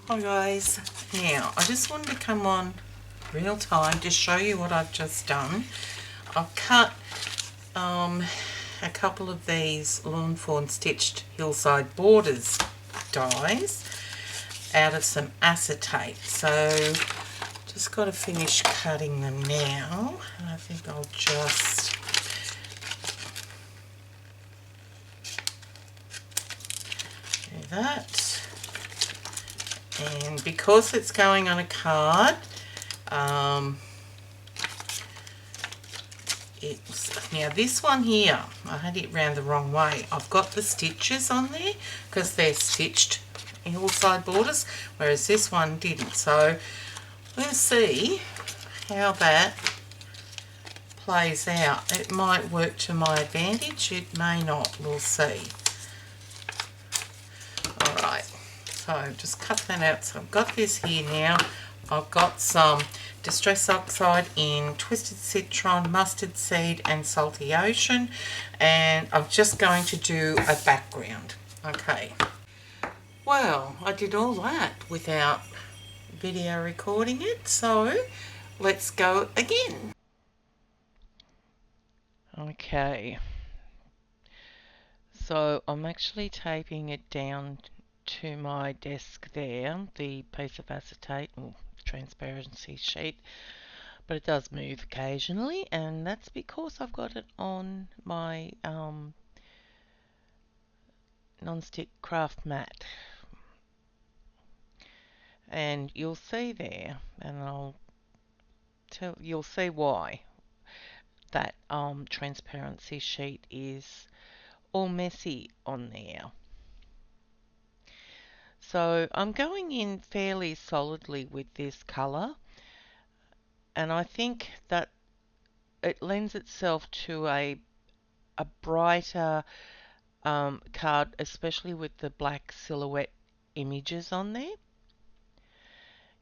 Hi guys, now I just wanted to come on real time to show you what I've just done. I've cut a couple of these Lawn Fawn Stitched Hillside Borders dies out of some acetate, so just got to finish cutting them now, and I think I'll just do that. And because it's going on a card, now this one here, I had it round the wrong way. I've got the stitches on there because they're stitched hillside borders, whereas this one didn't. So we'll see how that plays out. It might work to my advantage, it may not, we'll see. Alright, so just cut that out. So I've got this here now. I've got some Distress Oxide in Twisted Citron, Mustard Seed and Salty Ocean, and I'm just going to do a background. Okay, well, I did all that without video recording it, so let's go again. Okay, so I'm actually taping it down to my desk there, the piece of acetate or transparency sheet, but it does move occasionally, and that's because I've got it on my non-stick craft mat, and you'll see there, and you'll see why that transparency sheet is all messy on there. So I'm going in fairly solidly with this colour, and I think that it lends itself to a brighter card, especially with the black silhouette images on there.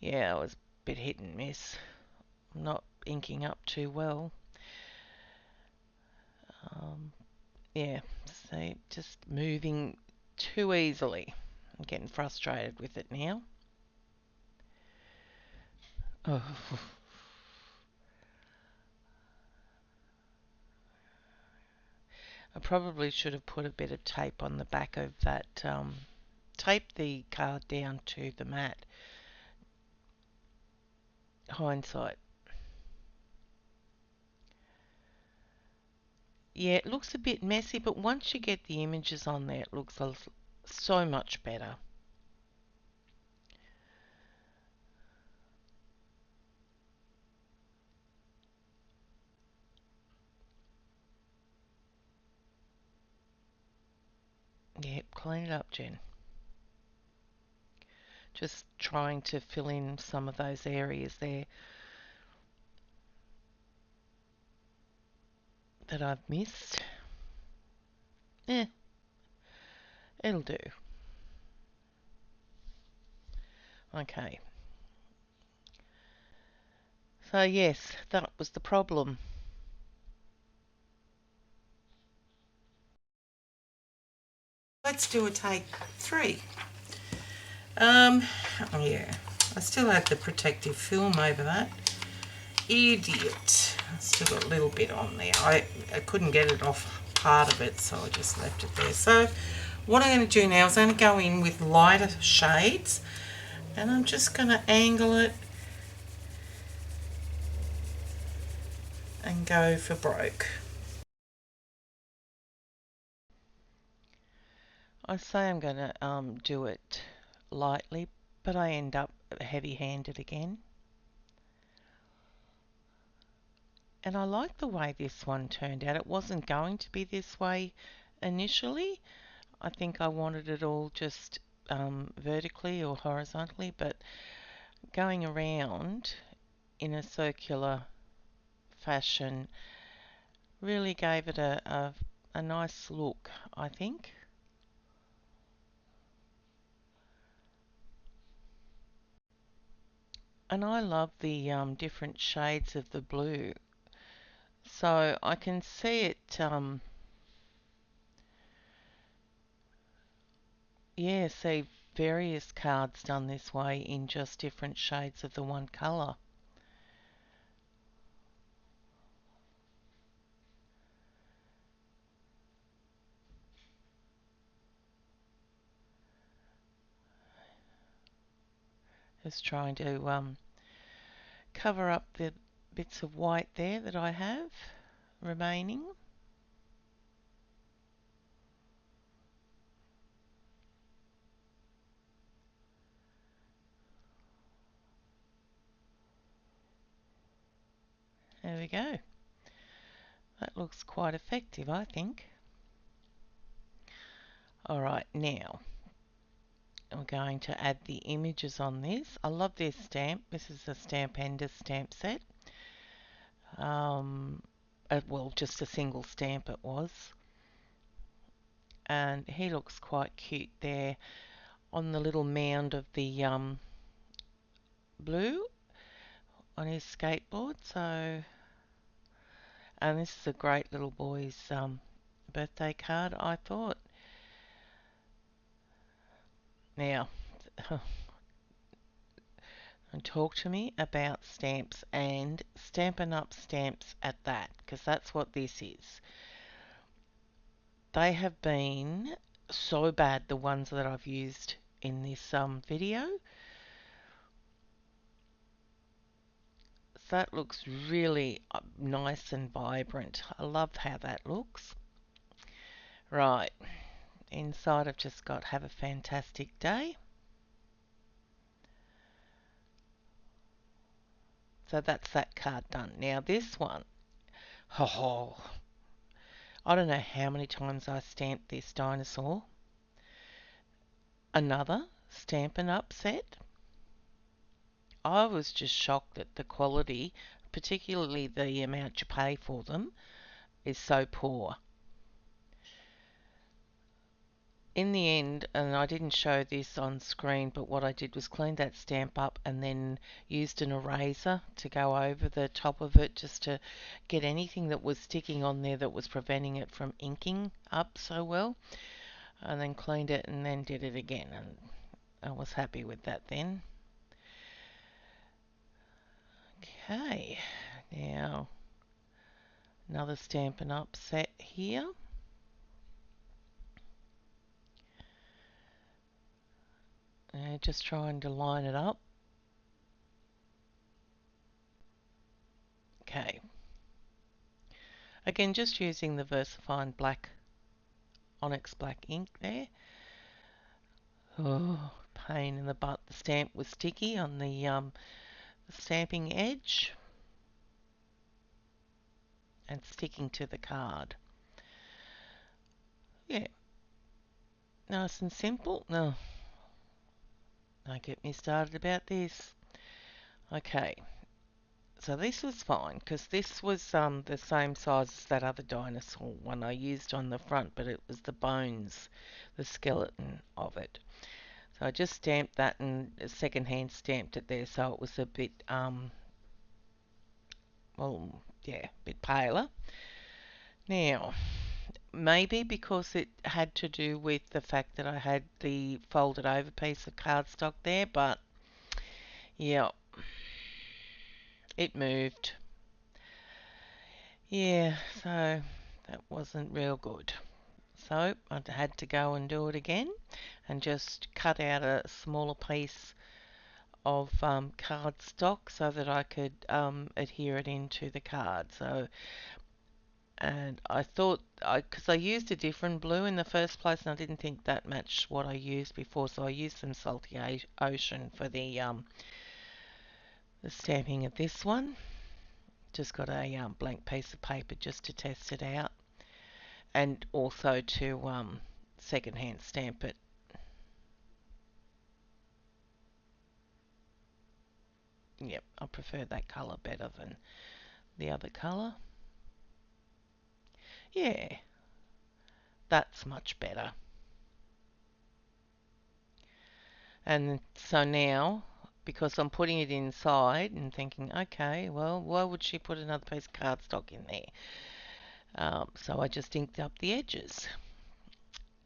Yeah, it was a bit hit and miss. I'm not inking up too well. Yeah, so just moving too easily. I'm getting frustrated with it now. Oh. I probably should have put a bit of tape on the back of that, tape the card down to the mat. Hindsight. Yeah, it looks a bit messy, but once you get the images on there, it looks so much better. Yep, clean it up, Jen. Just trying to fill in some of those areas there that I've missed. It'll do. Okay. So yes, that was the problem. Let's do a take 3. Yeah, I still had the protective film over that. Idiot. I still got a little bit on there. I couldn't get it off part of it, so I just left it there. So what I'm going to do now is I'm going to go in with lighter shades, and I'm just going to angle it and go for broke. I say I'm going to do it lightly, but I end up heavy-handed again. And I like the way this one turned out. It wasn't going to be this way initially. I think I wanted it all just vertically or horizontally, but going around in a circular fashion really gave it a nice look, I think. And I love the different shades of the blue. So I can see it, yeah, see various cards done this way in just different shades of the one colour. Just trying to cover up the bits of white there that I have remaining. There we go. That looks quite effective, I think. Alright, now I'm going to add the images on this. I love this stamp. This is a Stampendous stamp set. Well, just a single stamp it was. And he looks quite cute there on the little mound of the blue on his skateboard. So, and this is a great little boy's birthday card, I thought. Now, and talk to me about stamps, and Stampin' Up stamps at that, because that's what this is. They have been so bad, the ones that I've used in this video. That looks really nice and vibrant. I love how that looks. Right, inside I've just got "Have a fantastic day." So that's that card done. Now this one, oh, I don't know how many times I stamped this dinosaur. Another Stampin' Up set. I was just shocked at the quality, particularly the amount you pay for them, is so poor. In the end, and I didn't show this on screen, but what I did was clean that stamp up and then used an eraser to go over the top of it just to get anything that was sticking on there that was preventing it from inking up so well. And then cleaned it and then did it again, and I was happy with that then. Okay, now another Stampin' Up set here. Just trying to line it up. Okay. Again, just using the VersaFine black, onyx black ink there. Oh, pain in the butt. The stamp was sticky on the stamping edge and sticking to the card. Yeah. Nice and simple. No. Don't get me started about this. Okay. So this was fine, because this was the same size as that other dinosaur one I used on the front, but it was the bones, the skeleton of it. So I just stamped that and second-hand stamped it there, so it was a bit, well, yeah, a bit paler. Now, maybe because it had to do with the fact that I had the folded over piece of cardstock there, but yeah, it moved. Yeah, so that wasn't real good. So I had to go and do it again and just cut out a smaller piece of cardstock so that I could adhere it into the card. So, and I thought, because I used a different blue in the first place and I didn't think that matched what I used before, so I used some Salty Ocean for the stamping of this one. Just got a blank piece of paper just to test it out, and also to second-hand stamp it. Yep, I prefer that colour better than the other colour. Yeah, that's much better. And so now, because I'm putting it inside and thinking, okay, well, why would she put another piece of cardstock in there? So I just inked up the edges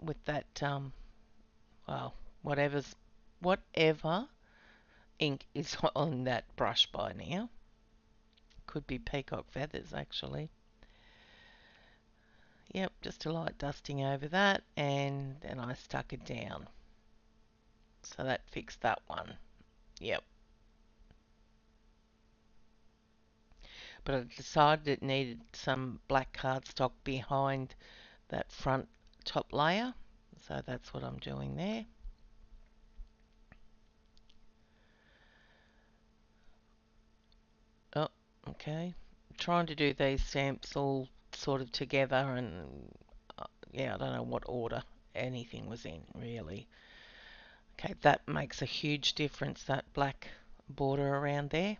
with that, well, whatever ink is on that brush by now. Could be peacock feathers actually. Yep, just a light dusting over that, and then I stuck it down. So that fixed that one. Yep. But I decided it needed some black cardstock behind that front top layer. So that's what I'm doing there. Oh, okay. Trying to do these stamps all sort of together, and yeah, I don't know what order anything was in really. Okay, that makes a huge difference, that black border around there.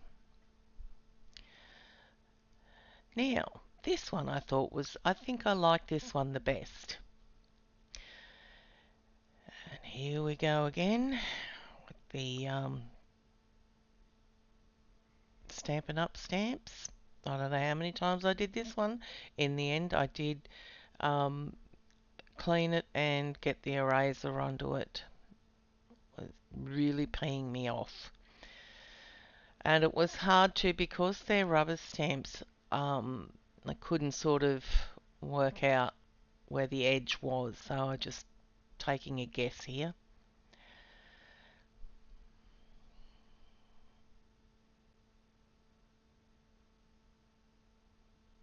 Now, this one I think I like this one the best. And here we go again with the Stampin' Up stamps. I don't know how many times I did this one. In the end, I did um, clean it and get the eraser onto it. It was really peeing me off. And it was hard to, because they're rubber stamps, I couldn't sort of work out where the edge was, so I just taking a guess here.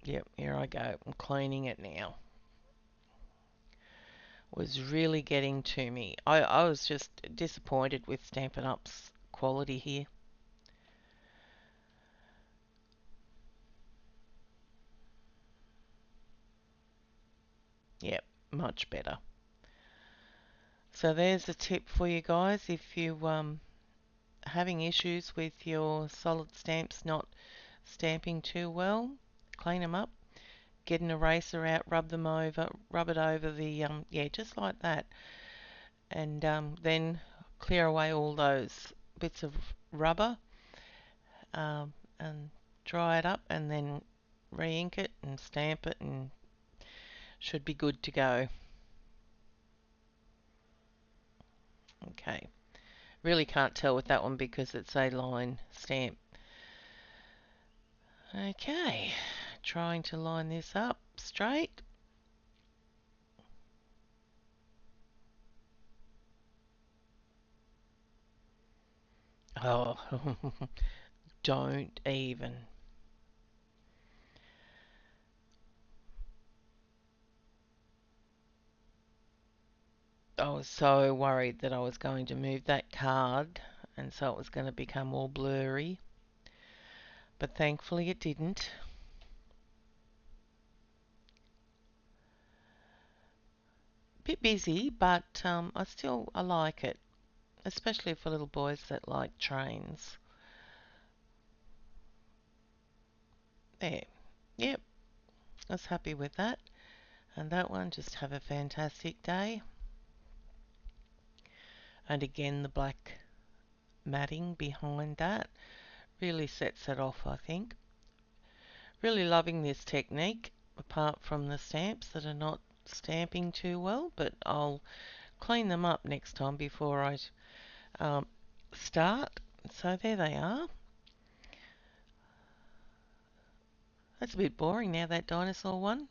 Yep, here I go. I'm cleaning it now. Was really getting to me. I was just disappointed with Stampin' Up's quality here. Yep, much better. So there's a tip for you guys if you having issues with your solid stamps not stamping too well, clean them up, get an eraser out, rub it over the yeah, just like that, and then clear away all those bits of rubber, and dry it up, and then re-ink it and stamp it, and should be good to go. Okay, really can't tell with that one because it's a line stamp. Okay, trying to line this up straight. Oh, don't even. I was so worried that I was going to move that card and so it was going to become all blurry. But thankfully it didn't. Bit busy, but I like it, especially for little boys that like trains. There. Yep, I was happy with that. And that one, just have a fantastic day. And again, the black matting behind that really sets it off, I think. Really loving this technique, apart from the stamps that are not stamping too well, but I'll clean them up next time before I start. So there they are. That's a bit boring now, that dinosaur one.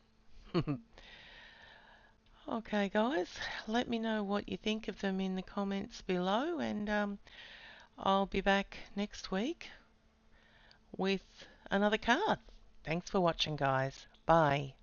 Okay, guys, let me know what you think of them in the comments below, and I'll be back next week with another card. Thanks for watching, guys. Bye.